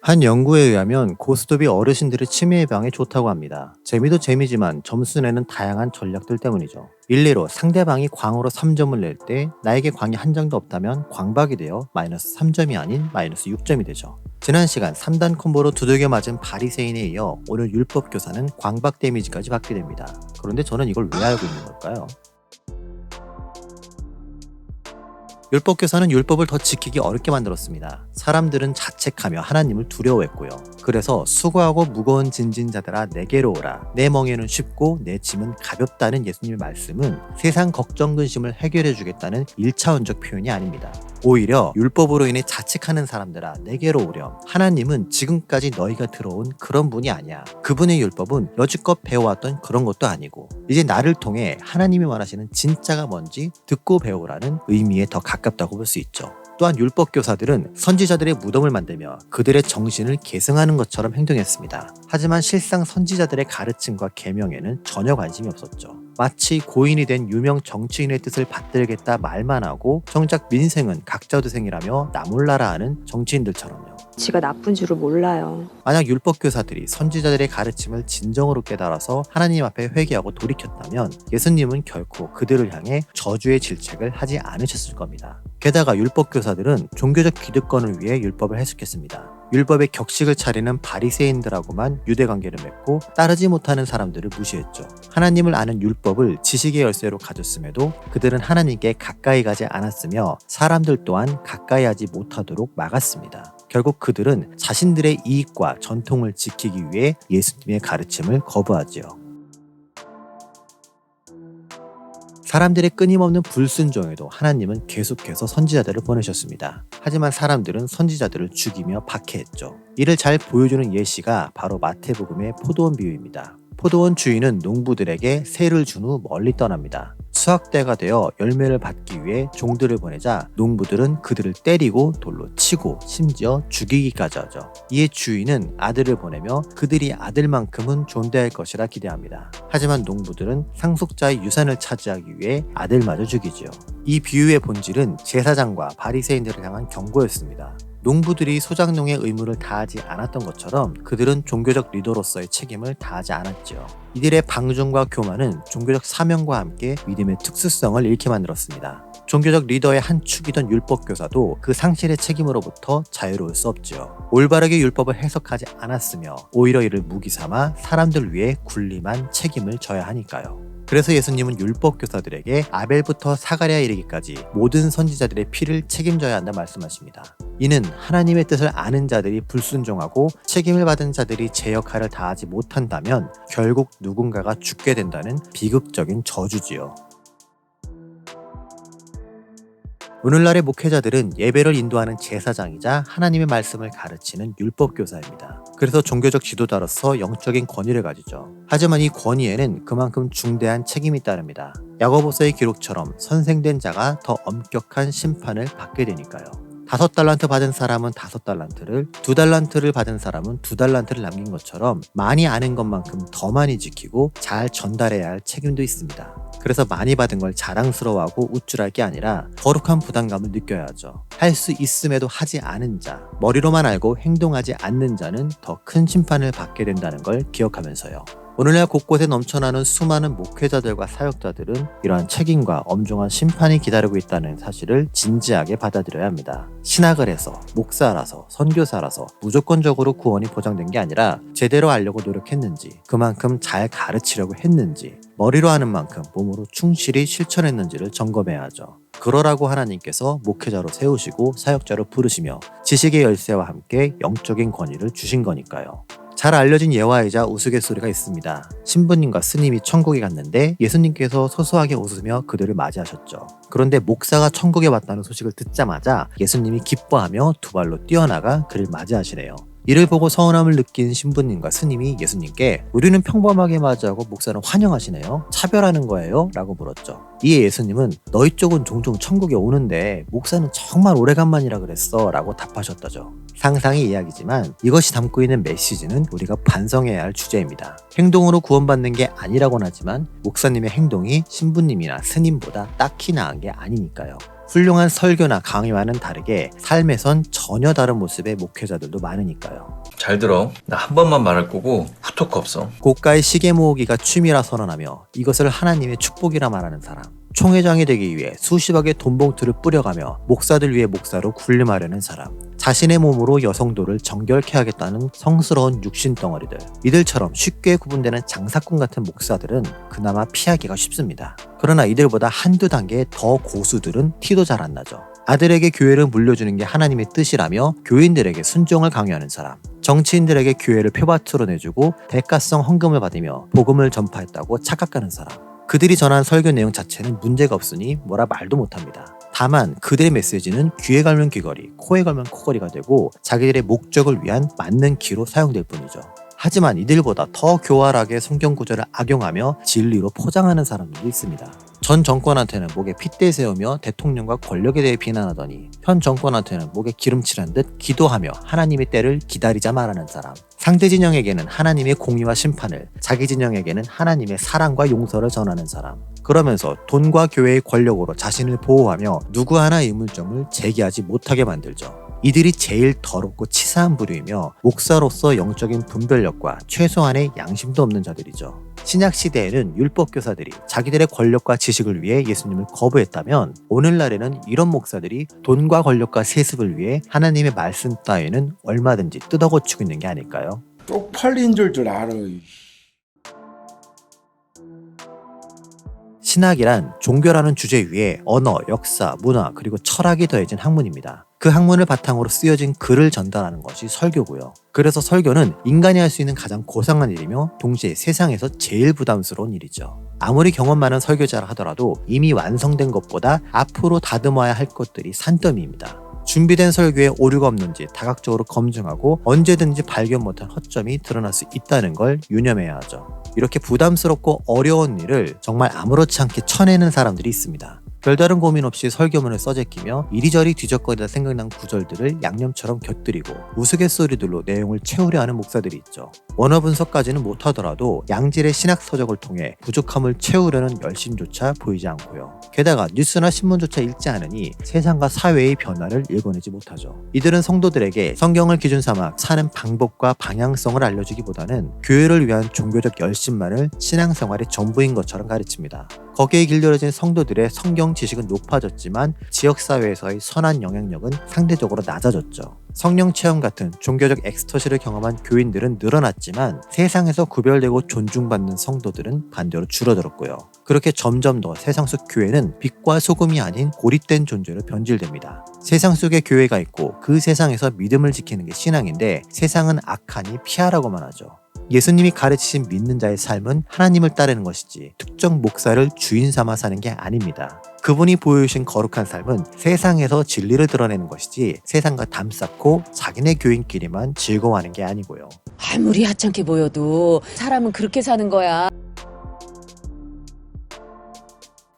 한 연구에 의하면 고스톱이 어르신들의 치매 예방에 좋다고 합니다. 재미도 재미지만 점수 내는 다양한 전략들 때문이죠. 일례로 상대방이 광으로 3점을 낼 때 나에게 광이 한 장도 없다면 광박이 되어 마이너스 3점이 아닌 마이너스 6점이 되죠. 지난 시간 3단 콤보로 두들겨 맞은 바리새인에 이어 오늘 율법 교사는 광박 데미지까지 받게 됩니다. 그런데 저는 이걸 왜 알고 있는 걸까요? 율법교사는 율법을 더 지키기 어렵게 만들었습니다. 사람들은 자책하며 하나님을 두려워했고요. 그래서 수고하고 무거운 진진자들아 내게로 오라. 내 멍에는 쉽고 내 짐은 가볍다는 예수님의 말씀은 세상 걱정 근심을 해결해 주겠다는 1차원적 표현이 아닙니다. 오히려 율법으로 인해 자책하는 사람들아 내게로 오렴. 하나님은 지금까지 너희가 들어온 그런 분이 아니야. 그분의 율법은 여지껏 배워왔던 그런 것도 아니고 이제 나를 통해 하나님이 원하시는 진짜가 뭔지 듣고 배우라는 의미에 더 가깝다고 볼 수 있죠. 또한 율법 교사들은 선지자들의 무덤을 만들며 그들의 정신을 계승하는 것처럼 행동했습니다. 하지만 실상 선지자들의 가르침과 계명에는 전혀 관심이 없었죠. 마치 고인이 된 유명 정치인의 뜻을 받들겠다 말만 하고 정작 민생은 각자도생이라며 나 몰라라 하는 정치인들처럼요. 지가 나쁜 줄을 몰라요. 만약 율법 교사들이 선지자들의 가르침을 진정으로 깨달아서 하나님 앞에 회개하고 돌이켰다면 예수님은 결코 그들을 향해 저주의 질책을 하지 않으셨을 겁니다. 게다가 율법 교사들은 종교적 기득권을 위해 율법을 해석했습니다. 율법의 격식을 차리는 바리새인들하고만 유대관계를 맺고 따르지 못하는 사람들을 무시했죠. 하나님을 아는 율법을 지식의 열쇠로 가졌음에도 그들은 하나님께 가까이 가지 않았으며 사람들 또한 가까이 하지 못하도록 막았습니다. 결국 그들은 자신들의 이익과 전통을 지키기 위해 예수님의 가르침을 거부하지요. 사람들의 끊임없는 불순종에도 하나님은 계속해서 선지자들을 보내셨습니다. 하지만 사람들은 선지자들을 죽이며 박해했죠. 이를 잘 보여주는 예시가 바로 마태복음의 포도원 비유입니다. 포도원 주인은 농부들에게 세를 준 후 멀리 떠납니다. 수확대가 되어 열매를 받기 위해 종들을 보내자 농부들은 그들을 때리고 돌로 치고 심지어 죽이기까지 하죠. 이에 주인은 아들을 보내며 그들이 아들만큼은 존대할 것이라 기대합니다. 하지만 농부들은 상속자의 유산을 차지하기 위해 아들마저 죽이지요. 이 비유의 본질은 제사장과 바리새인들을 향한 경고였습니다. 농부들이 소작농의 의무를 다하지 않았던 것처럼 그들은 종교적 리더로서의 책임을 다하지 않았지요. 이들의 방종과 교만은 종교적 사명과 함께 믿음의 특수성을 잃게 만들었습니다. 종교적 리더의 한 축이던 율법교사도 그 상실의 책임으로부터 자유로울 수 없지요. 올바르게 율법을 해석하지 않았으며 오히려 이를 무기 삼아 사람들 위해 군림한 책임을 져야 하니까요. 그래서 예수님은 율법 교사들에게 아벨부터 사가랴 이르기까지 모든 선지자들의 피를 책임져야 한다 말씀하십니다. 이는 하나님의 뜻을 아는 자들이 불순종하고 책임을 받은 자들이 제 역할을 다하지 못한다면 결국 누군가가 죽게 된다는 비극적인 저주지요. 오늘날의 목회자들은 예배를 인도하는 제사장이자 하나님의 말씀을 가르치는 율법교사입니다. 그래서 종교적 지도자로서 영적인 권위를 가지죠. 하지만 이 권위에는 그만큼 중대한 책임이 따릅니다. 야고보서의 기록처럼 선생된 자가 더 엄격한 심판을 받게 되니까요. 5달란트 받은 사람은 5달란트를, 2달란트를 받은 사람은 2달란트를 남긴 것처럼 많이 아는 것만큼 더 많이 지키고 잘 전달해야 할 책임도 있습니다. 그래서 많이 받은 걸 자랑스러워하고 우쭐할 게 아니라 거룩한 부담감을 느껴야 하죠. 할 수 있음에도 하지 않은 자, 머리로만 알고 행동하지 않는 자는 더 큰 심판을 받게 된다는 걸 기억하면서요. 오늘날 곳곳에 넘쳐나는 수많은 목회자들과 사역자들은 이러한 책임과 엄중한 심판이 기다리고 있다는 사실을 진지하게 받아들여야 합니다. 신학을 해서, 목사라서, 선교사라서 무조건적으로 구원이 보장된 게 아니라 제대로 알려고 노력했는지, 그만큼 잘 가르치려고 했는지, 머리로 하는 만큼 몸으로 충실히 실천했는지를 점검해야 하죠. 그러라고 하나님께서 목회자로 세우시고 사역자로 부르시며 지식의 열쇠와 함께 영적인 권위를 주신 거니까요. 잘 알려진 예화이자 우스갯소리가 있습니다. 신부님과 스님이 천국에 갔는데 예수님께서 소소하게 웃으며 그들을 맞이하셨죠. 그런데 목사가 천국에 왔다는 소식을 듣자마자 예수님이 기뻐하며 두 발로 뛰어나가 그를 맞이하시네요. 이를 보고 서운함을 느낀 신부님과 스님이 예수님께 우리는 평범하게 맞이하고 목사는 환영하시네요. 차별하는 거예요? 라고 물었죠. 이에 예수님은 너희 쪽은 종종 천국에 오는데 목사는 정말 오래간만이라 그랬어 라고 답하셨다죠. 상상의 이야기지만 이것이 담고 있는 메시지는 우리가 반성해야 할 주제입니다. 행동으로 구원받는 게 아니라고는 하지만 목사님의 행동이 신부님이나 스님보다 딱히 나은 게 아니니까요. 훌륭한 설교나 강의와는 다르게 삶에선 전혀 다른 모습의 목회자들도 많으니까요. 잘 들어. 나 한 번만 말할 거고 후토크 없어. 고가의 시계 모으기가 취미라 선언하며 이것을 하나님의 축복이라 말하는 사람. 총회장이 되기 위해 수십억의 돈봉투를 뿌려가며 목사들 위해 목사로 군림하려는 사람. 자신의 몸으로 여성도를 정결케 하겠다는 성스러운 육신 덩어리들. 이들처럼 쉽게 구분되는 장사꾼 같은 목사들은 그나마 피하기가 쉽습니다. 그러나 이들보다 한두 단계 더 고수들은 티도 잘 안 나죠. 아들에게 교회를 물려주는 게 하나님의 뜻이라며 교인들에게 순종을 강요하는 사람. 정치인들에게 교회를 표밭으로 내주고 대가성 헌금을 받으며 복음을 전파했다고 착각하는 사람. 그들이 전한 설교 내용 자체는 문제가 없으니 뭐라 말도 못합니다. 다만 그들의 메시지는 귀에 걸면 귀걸이, 코에 걸면 코걸이가 되고 자기들의 목적을 위한 맞는 기로 사용될 뿐이죠. 하지만 이들보다 더 교활하게 성경 구절을 악용하며 진리로 포장하는 사람들도 있습니다. 전 정권한테는 목에 핏대 세우며 대통령과 권력에 대해 비난하더니 현 정권한테는 목에 기름칠한 듯 기도하며 하나님의 때를 기다리자 말하는 사람. 상대 진영에게는 하나님의 공의와 심판을, 자기 진영에게는 하나님의 사랑과 용서를 전하는 사람. 그러면서 돈과 교회의 권력으로 자신을 보호하며 누구 하나의 의문점을 제기하지 못하게 만들죠. 이들이 제일 더럽고 치사한 부류이며 목사로서 영적인 분별력과 최소한의 양심도 없는 자들이죠. 신약 시대에는 율법 교사들이 자기들의 권력과 지식을 위해 예수님을 거부했다면 오늘날에는 이런 목사들이 돈과 권력과 세습을 위해 하나님의 말씀 따위는 얼마든지 뜯어고치고 있는 게 아닐까요? 쪽팔린 줄 알아. 신학이란 종교라는 주제 위에 언어, 역사, 문화, 그리고 철학이 더해진 학문입니다. 그 학문을 바탕으로 쓰여진 글을 전달하는 것이 설교고요. 그래서 설교는 인간이 할 수 있는 가장 고상한 일이며 동시에 세상에서 제일 부담스러운 일이죠. 아무리 경험 많은 설교자라 하더라도 이미 완성된 것보다 앞으로 다듬어야 할 것들이 산더미입니다. 준비된 설교에 오류가 없는지 다각적으로 검증하고 언제든지 발견 못한 허점이 드러날 수 있다는 걸 유념해야 하죠. 이렇게 부담스럽고 어려운 일을 정말 아무렇지 않게 쳐내는 사람들이 있습니다. 별다른 고민 없이 설교문을 써제끼며 이리저리 뒤적거리다 생각난 구절들을 양념처럼 곁들이고 우스갯소리들로 내용을 채우려 하는 목사들이 있죠. 원어 분석까지는 못하더라도 양질의 신학 서적을 통해 부족함을 채우려는 열심조차 보이지 않고요. 게다가 뉴스나 신문조차 읽지 않으니 세상과 사회의 변화를 읽어내지 못하죠. 이들은 성도들에게 성경을 기준 삼아 사는 방법과 방향성을 알려주기보다는 교회를 위한 종교적 열심만을 신앙생활의 전부인 것처럼 가르칩니다. 거기에 길들여진 성도들의 성경 지식은 높아졌지만 지역사회에서의 선한 영향력은 상대적으로 낮아졌죠. 성령 체험 같은 종교적 엑스터시를 경험한 교인들은 늘어났지만 세상에서 구별되고 존중받는 성도들은 반대로 줄어들었고요. 그렇게 점점 더 세상 속 교회는 빛과 소금이 아닌 고립된 존재로 변질됩니다. 세상 속에 교회가 있고 그 세상에서 믿음을 지키는 게 신앙인데 세상은 악하니 피하라고만 하죠. 예수님이 가르치신 믿는 자의 삶은 하나님을 따르는 것이지 특정 목사를 주인 삼아 사는 게 아닙니다. 그분이 보여주신 거룩한 삶은 세상에서 진리를 드러내는 것이지 세상과 담쌓고 자기네 교인끼리만 즐거워하는 게 아니고요. 아무리 하찮게 보여도 사람은 그렇게 사는 거야.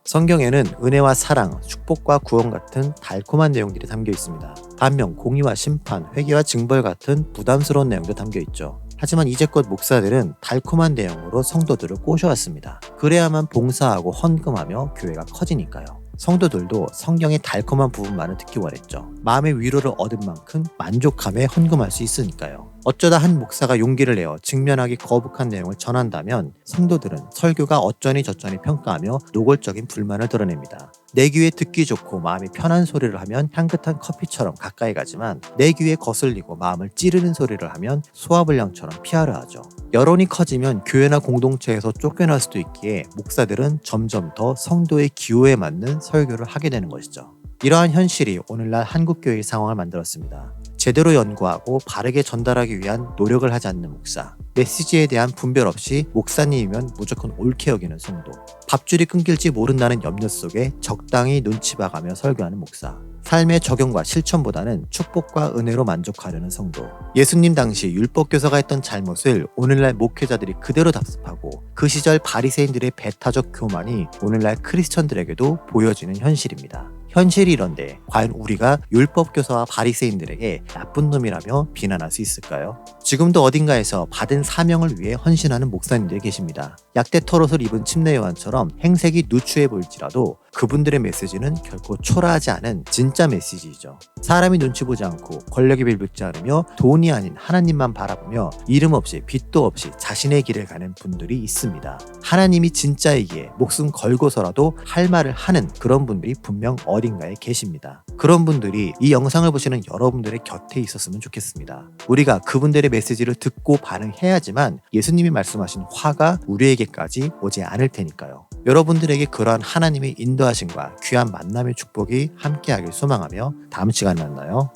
성경에는 은혜와 사랑, 축복과 구원 같은 달콤한 내용들이 담겨 있습니다. 반면 공의와 심판, 회개와 징벌 같은 부담스러운 내용도 담겨 있죠. 하지만 이제껏 목사들은 달콤한 내용으로 성도들을 꼬셔왔습니다. 그래야만 봉사하고 헌금하며 교회가 커지니까요. 성도들도 성경의 달콤한 부분만을 듣기 원했죠. 마음의 위로를 얻은 만큼 만족함에 헌금할 수 있으니까요. 어쩌다 한 목사가 용기를 내어 직면하기 거북한 내용을 전한다면 성도들은 설교가 어쩌니 저쩌니 평가하며 노골적인 불만을 드러냅니다. 내 귀에 듣기 좋고 마음이 편한 소리를 하면 향긋한 커피처럼 가까이 가지만 내 귀에 거슬리고 마음을 찌르는 소리를 하면 소화불량처럼 피하려 하죠. 여론이 커지면 교회나 공동체에서 쫓겨날 수도 있기에 목사들은 점점 더 성도의 기호에 맞는 설교를 하게 되는 것이죠. 이러한 현실이 오늘날 한국교회의 상황을 만들었습니다. 제대로 연구하고 바르게 전달하기 위한 노력을 하지 않는 목사, 메시지에 대한 분별 없이 목사님이면 무조건 옳게 여기는 성도, 밥줄이 끊길지 모른다는 염려 속에 적당히 눈치 봐가며 설교하는 목사, 삶의 적용과 실천보다는 축복과 은혜로 만족하려는 성도, 예수님 당시 율법교사가 했던 잘못을 오늘날 목회자들이 그대로 답습하고 그 시절 바리새인들의 배타적 교만이 오늘날 크리스천들에게도 보여지는 현실입니다. 현실이 이런데 과연 우리가 율법교사와 바리새인들에게 나쁜 놈이라며 비난할 수 있을까요? 지금도 어딘가에서 받은 사명을 위해 헌신하는 목사님들이 계십니다. 약대 털옷을 입은 침례 요한처럼 행색이 누추해 보일지라도 그분들의 메시지는 결코 초라하지 않은 진짜 메시지이죠. 사람이 눈치 보지 않고 권력에 빌붙지 않으며 돈이 아닌 하나님만 바라보며 이름 없이 빚도 없이 자신의 길을 가는 분들이 있습니다. 하나님이 진짜이기에 목숨 걸고서라도 할 말을 하는 그런 분들이 분명 어딘가에 계십니다. 그런 분들이 이 영상을 보시는 여러분들의 곁에 있었으면 좋겠습니다. 우리가 그분들의 메시지를 듣고 반응해야지만 예수님이 말씀하신 화가 우리에게까지 오지 않을 테니까요. 여러분들에게 그러한 하나님의 인도하심과 귀한 만남의 축복이 함께하길 소망하며 다음 시간에 만나요.